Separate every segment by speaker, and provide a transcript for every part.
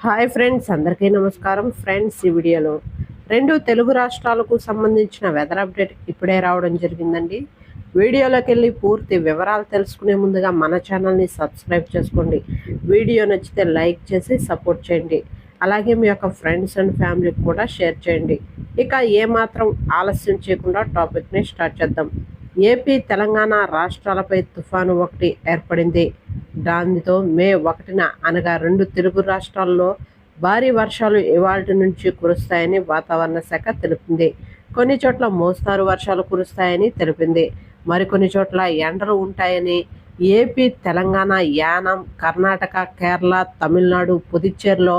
Speaker 1: Hi friends, అందరికీ నమస్కారం. Friends, ఈ వీడియోలో రెండు తెలుగు రాష్ట్రాలకు సంబంధించిన వెదర్ అప్డేట్ ఇప్పుడే రావడం జరిగిందండి. వీడియోలోకి వెళ్ళి పూర్తి వివరాలు తెలుసుకునే ముందుగా మన ఛానల్ని సబ్స్క్రైబ్ చేసుకోండి. వీడియో నచ్చితే లైక్ చేసి సపోర్ట్ చేయండి. అలాగే మీ యొక్క ఫ్రెండ్స్ అండ్ ఫ్యామిలీకి కూడా షేర్ చేయండి. ఇక ఏమాత్రం ఆలస్యం చేయకుండా టాపిక్ని స్టార్ట్ చేద్దాం. ఏపీ, తెలంగాణ రాష్ట్రాలపై తుఫాను ఒకటి ఏర్పడింది. దానితో మే 1న అనగా రెండు తెలుగు రాష్ట్రాల్లో భారీ వర్షాలు ఇవాల్టి నుంచి కురుస్తాయని వాతావరణ శాఖ తెలిపింది. కొన్ని చోట్ల మోస్తారు వర్షాలు కురుస్తాయని తెలిపింది. మరికొన్ని చోట్ల ఎండలు ఉంటాయని ఏపీ, తెలంగాణ, యానం, కర్ణాటక, కేరళ, తమిళనాడు, పుదుచ్చేరిలో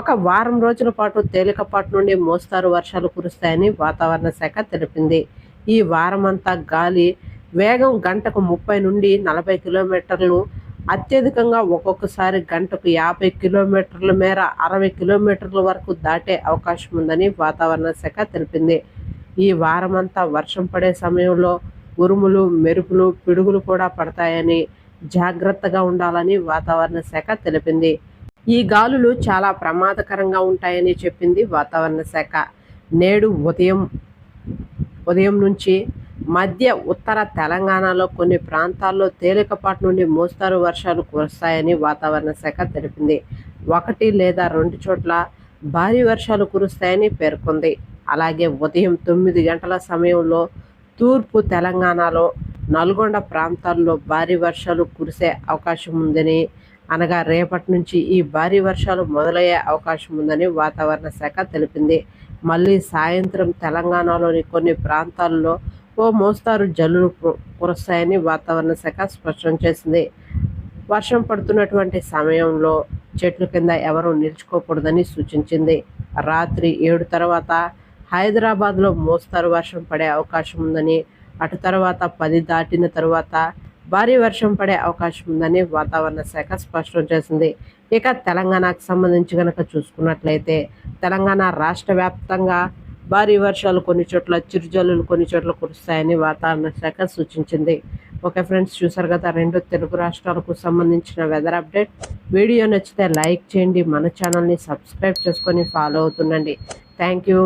Speaker 1: ఒక వారం రోజుల పాటు తేలికపాటి నుండి మోస్తారు వర్షాలు కురుస్తాయని వాతావరణ శాఖ తెలిపింది. ఈ వారమంతా గాలి వేగం గంటకు 30 నుండి 40 కిలోమీటర్లు, అత్యధికంగా ఒక్కొక్కసారి గంటకు 50 కిలోమీటర్ల మేర 60 కిలోమీటర్ల వరకు దాటే అవకాశం ఉందని వాతావరణ శాఖ తెలిపింది. ఈ వారమంతా వర్షం పడే సమయంలో ఉరుములు, మెరుపులు, పిడుగులు కూడా పడతాయని జాగ్రత్తగా ఉండాలని వాతావరణ శాఖ తెలిపింది. ఈ గాలులు చాలా ప్రమాదకరంగా ఉంటాయని చెప్పింది వాతావరణ శాఖ. నేడు ఉదయం నుంచి మధ్య ఉత్తర తెలంగాణలో కొన్ని ప్రాంతాల్లో తేలికపాటి నుండి మోస్తారు వర్షాలు కురుస్తాయని వాతావరణ శాఖ తెలిపింది. 1 లేదా 2 చోట్ల భారీ వర్షాలు కురుస్తాయని పేర్కొంది. అలాగే ఉదయం 9 గంటల సమయంలో తూర్పు తెలంగాణలో నల్గొండ ప్రాంతాల్లో భారీ వర్షాలు కురిసే అవకాశం ఉందని, అనగా రేపటి నుంచి ఈ భారీ వర్షాలు మొదలయ్యే అవకాశం ఉందని వాతావరణ శాఖ తెలిపింది. మళ్ళీ సాయంత్రం తెలంగాణలోని కొన్ని ప్రాంతాల్లో ఓ మోస్తారు జల్లులు కురుస్తాయని వాతావరణ శాఖ స్పష్టం చేసింది. వర్షం పడుతున్నటువంటి సమయంలో చెట్ల కింద ఎవరూ నిల్చుకోకూడదని సూచించింది. రాత్రి 7 తర్వాత హైదరాబాద్లో మోస్తారు వర్షం పడే అవకాశం ఉందని, అటు తర్వాత 10 దాటిన తర్వాత భారీ వర్షం పడే అవకాశం ఉందని వాతావరణ శాఖ స్పష్టం చేసింది. ఇక తెలంగాణకు సంబంధించి కనుక చూసుకున్నట్లయితే తెలంగాణ రాష్ట్ర వ్యాప్తంగా భారీ వర్షాలు కొన్ని చోట్ల, చిరుజల్లులు కొన్ని చోట్ల కురుస్తాయని వాతావరణ శాఖ సూచించింది. ఓకే ఫ్రెండ్స్, చూసారు కదా రెండు తెలుగు రాష్ట్రాలకు సంబంధించిన వెదర్ అప్డేట్. వీడియో నచ్చితే లైక్ చేయండి, మన ఛానల్ని సబ్స్క్రైబ్ చేసుకొని ఫాలో అవుతుండండి. Thank you.